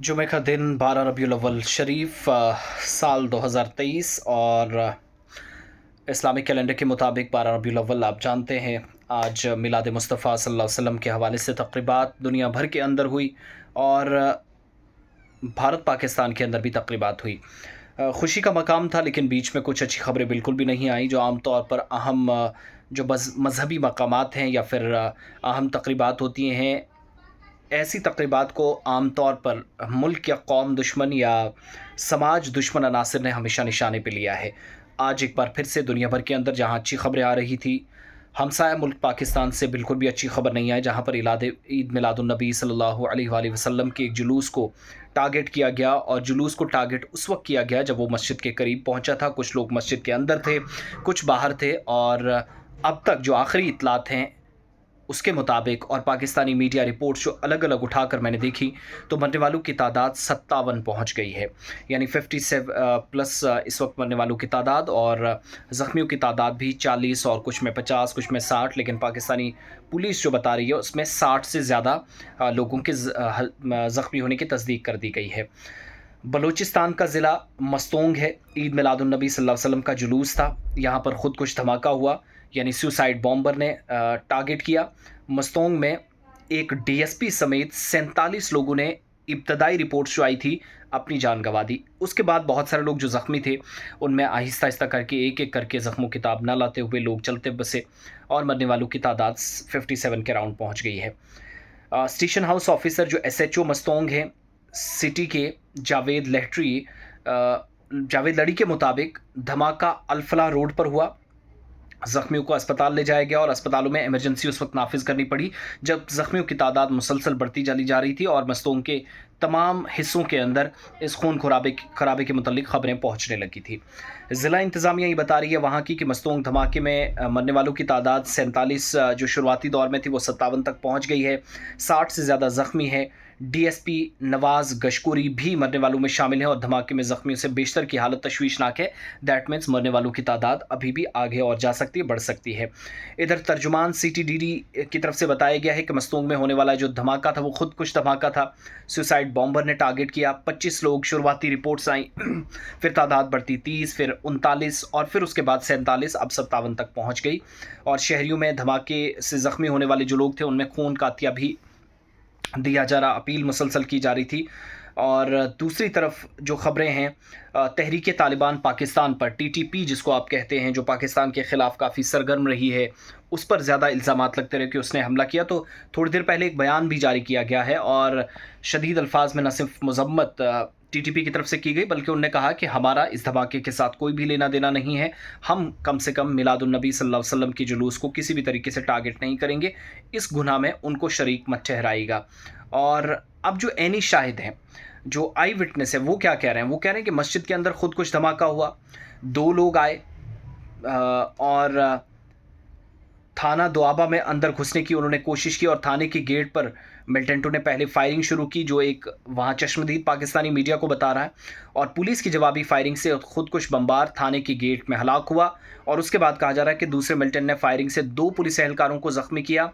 जुमे का दिन 12 रबीउल अव्वल शरीफ साल 2023 और इस्लामिक कैलेंडर के मुताबिक 12 रबीउल अव्वल आप जानते हैं आज मिलाद मुस्तफ़ा सल्लल्लाहु अलैहि वसल्लम के हवाले से तक़रीबात दुनिया भर के अंदर हुई और भारत पाकिस्तान के अंदर भी तक़रीबात हुई। खुशी का मकाम था लेकिन बीच में कुछ अच्छी ख़बरें बिल्कुल भी नहीं आई जो आम तौर पर अहम जो मज़हबी मकामात हैं या फिर अहम तक़रीबात होती हैं। ऐसी तक़रीबात को आम तौर पर मुल्क या कौम दुश्मन या समाज दुश्मन अनासिर ने हमेशा निशाने पे लिया है। आज एक बार फिर से दुनिया भर के अंदर जहाँ अच्छी ख़बरें आ रही थी, हमसाया मुल्क पाकिस्तान से बिल्कुल भी अच्छी खबर नहीं आई, जहाँ पर ईद मिलादुन्नबी सल्लल्लाहु अलैहि वसल्लम के एक जुलूस को टारगेट किया गया और जुलूस को टारगेट उस वक्त किया गया जब वो मस्जिद के करीब पहुंचा था। कुछ लोग मस्जिद के अंदर थे, कुछ बाहर थे और अब तक जो आखिरी इतलात हैं उसके मुताबिक और पाकिस्तानी मीडिया रिपोर्ट्स जो अलग अलग उठाकर मैंने देखी तो मरने वालों की तादाद 57 पहुंच गई है, यानी 57 प्लस इस वक्त मरने वालों की तादाद और ज़ख्मियों की तादाद भी 40 और कुछ में 50 कुछ में 60, लेकिन पाकिस्तानी पुलिस जो बता रही है उसमें 60 से ज़्यादा लोगों के ज़ख्मी होने की तस्दीक कर दी गई है। बलूचिस्तान का ज़िला मस्तोंग है। ईद मिलादुन्नबी सल्लल्लाहु अलैहि वसल्लम का जुलूस था, यहाँ पर ख़ुद कुछ धमाका हुआ, यानी सुसाइड बॉम्बर ने टारगेट किया। मस्तोंग में एक डीएसपी समेत 47 लोगों ने इब्तदाई रिपोर्ट्स जो आई थी अपनी जान गंवा दी। उसके बाद बहुत सारे लोग जो ज़ख्मी थे उनमें आहिस्ता आहिस्ता करके एक एक करके ज़ख्मों की ताब ना लाते हुए लोग चलते बसे और मरने वालों की तादाद 57 के राउंड पहुँच गई है। स्टेशन हाउस ऑफिसर जो एसएचओ मस्तोंग हैं सिटी के जावेद लड़ी के मुताबिक धमाका अल्फला रोड पर हुआ। ज़ख्मियों को अस्पताल ले जाया गया और अस्पतालों में इमरजेंसी उस वक्त नाफिज करनी पड़ी जब ज़ख्मियों की तादाद मुसलसल बढ़ती चली जा रही थी और मस्तोंग के तमाम हिस्सों के अंदर इस खून खराबे के मुतल्लिक खबरें पहुंचने लगी थी। ज़िला इंतज़ामिया ये बता रही है वहाँ की कि मस्तोंग धमाके में मरने वालों की तादाद 47 जो शुरुआती दौर में थी वो 57 तक पहुँच गई है, 60 से ज़्यादा ज़ख्मी है। डीएसपी नवाज़ गशकुरी भी मरने वालों में शामिल हैं और धमाके में ज़ख्मियों से बेशतर की हालत तशवीशनाक है। दैट मीन्स मरने वालों की तादाद अभी भी आगे और जा सकती है, बढ़ सकती है। इधर तर्जुमान सीटीडीडी की तरफ से बताया गया है कि मस्तोंग में होने वाला जो धमाका था वो खुद कुछ धमाका था, सुसाइड बॉम्बर ने टारगेट किया। 25 लोग शुरुआती रिपोर्ट्स आई फिर तादाद बढ़ती 30, फिर 39 और फिर उसके बाद 47, अब 57 तक पहुँच गई। और शहरियों में धमाके से ज़ख्मी होने वाले जो लोग थे उनमें खून का अतिया भी दिया जा रहा, अपील मुसलसल की जा रही थी। और दूसरी तरफ जो ख़बरें हैं तहरीक तालिबान पाकिस्तान पर टीटीपी जिसको आप कहते हैं, जो पाकिस्तान के ख़िलाफ़ काफ़ी सरगर्म रही है, उस पर ज़्यादा इल्ज़ामात लगते रहे कि उसने हमला किया। तो थोड़ी देर पहले एक बयान भी जारी किया गया है और शदीद अल्फाज में न सिर्फ मज़म्मत टीटीपी की तरफ से की गई बल्कि उन्होंने कहा कि हमारा इस धमाके के साथ कोई भी लेना देना नहीं है, हम कम से कम मिलादुन्नबी सल्लल्लाहु अलैहि वसल्लम की जुलूस को किसी भी तरीके से टारगेट नहीं करेंगे, इस गुनाह में उनको शरीक मत ठहराएगा। और अब जो ऐनी शाहिद हैं, जो आई विटनेस है, वो क्या कह रहे हैं? वो कह रहे हैं कि मस्जिद के अंदर खुद कुछ धमाका हुआ, 2 लोग आए और थाना दोआबा में अंदर घुसने की उन्होंने कोशिश की और थाने के गेट पर मिलिटेंटों ने पहले फायरिंग शुरू की, जो एक वहाँ चश्मदीद पाकिस्तानी मीडिया को बता रहा है, और पुलिस की जवाबी फायरिंग से खुद कुछ बमबार थाने के गेट में हलाक हुआ। और उसके बाद कहा जा रहा है कि दूसरे मिलिटेंट ने फायरिंग से 2 पुलिस एहलकारों को ज़ख्मी किया।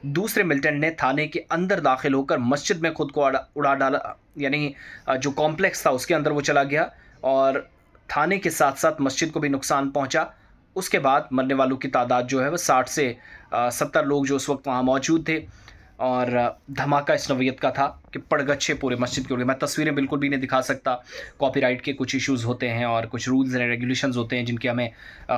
दूसरे मिलिटेंट ने थाने के अंदर दाखिल होकर मस्जिद में खुद को उड़ा डाला, यानी जो कॉम्प्लेक्स था उसके अंदर वो चला गया और थाने के साथ साथ मस्जिद को भी नुकसान पहुँचा। उसके बाद मरने वालों की तादाद जो है वह 60 से 70 लोग जो उस वक्त वहाँ मौजूद थे और धमाका इस नौइयत का था कि पड़गच्छे पूरे मस्जिद के उड़ गए। मैं तस्वीरें बिल्कुल भी नहीं दिखा सकता, कॉपीराइट के कुछ इश्यूज़ होते हैं और कुछ रूल्स एंड रेगुलेशंस होते हैं जिनकी हमें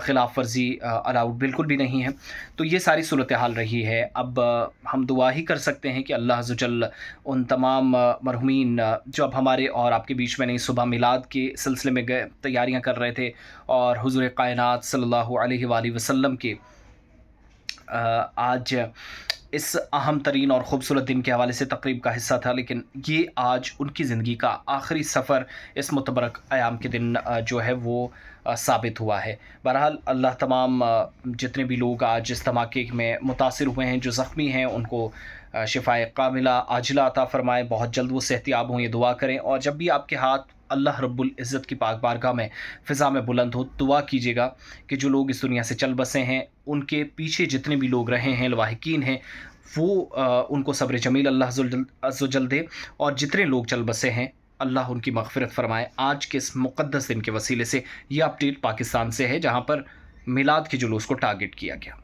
ख़िलाफ़ वर्जी अलाउड बिल्कुल भी नहीं है। तो ये सारी सूरत हाल रही है। अब हम दुआ ही कर सकते हैं कि अल्लाह अज़्ज़ व जल उन तमाम मरहूमीन जो अब हमारे और आपके बीच में नहीं, सुबह मिलाद के सिलसिले में गए तैयारियाँ कर रहे थे और हुज़ूर कायनात सल्लल्लाहु अलैहि वसल्लम के आज इस अहम तरीन और ख़ूबसूरत दिन के हवाले से तकरीब का हिस्सा था, लेकिन ये आज उनकी ज़िंदगी का आखिरी सफ़र इस मुतबरक अयाम के दिन जो है वो साबित हुआ है। बहरहाल अल्लाह तमाम जितने भी लोग आज इस धमाके में मुतासिर हुए हैं, जो ज़ख्मी हैं, उनको शिफ़ाए कामिला आजिला अता फ़रमाए, बहुत जल्द वो सेहतियाब हों, ये दुआ करें। और जब भी आपके हाथ अल्लाह रब्बुल इज़्ज़त की पाक बारगाह में फ़िज़ा में बुलंद हो, दुआ कीजिएगा कि जो लोग इस दुनिया से चल बसे हैं, उनके पीछे जितने भी लोग रहे हैं, लवाहिकीन हैं, وہ ان کو صبر جمیل اللہ عز و جل دے، اور جتنے لوگ چل بسے ہیں اللہ ان کی مغفرت فرمائے۔ آج کے اس مقدس دن کے وسیلے سے یہ اپڈیٹ پاکستان سے ہے، جہاں پر میلاد کے جلوس کو ٹارگٹ کیا گیا۔